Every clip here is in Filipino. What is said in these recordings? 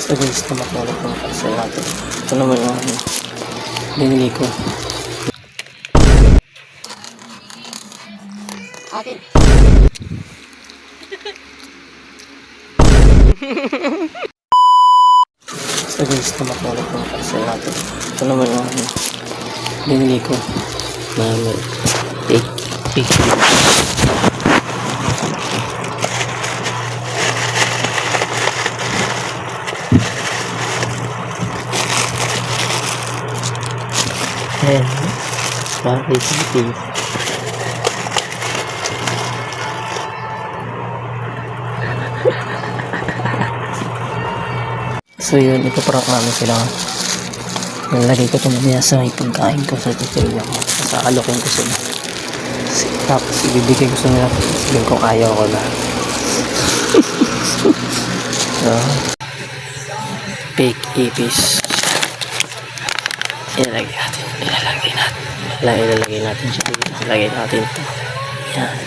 So guys, tumakulit ng parcel natin. Ito naman yung binili ko. Akin. So guys, tumakulit ng parcel natin. Ito naman yung binili ko. May take. Ayan. Bakit ito? So yun, ipaprank namin sila. Nalagay ko ito mamaya sa may pagkain ko sa tutorial ko. Sa alokin ko sila. Tapos ibibigay ko sa nila. Sabihin ko kaya ko na. So, fake ipis. Ilalagay natin siya dito. Ilalagay natin ito. Yan.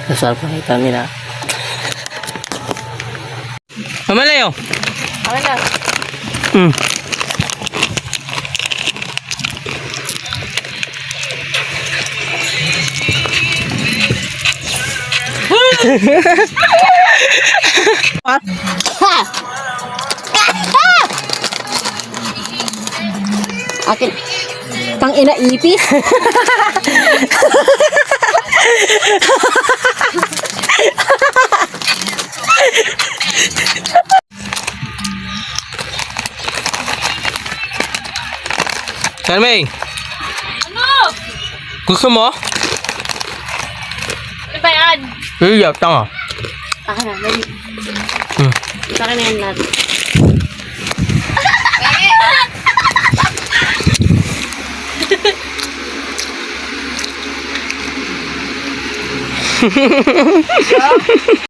Tapos pakita nila. Mamalayo! Akin na. What? Akin. Tang ina ipis. Carmen! Ano? Gusto mo? Ano ba yan? Iya, tanga. Akin na. Dali. Akin na yan natin.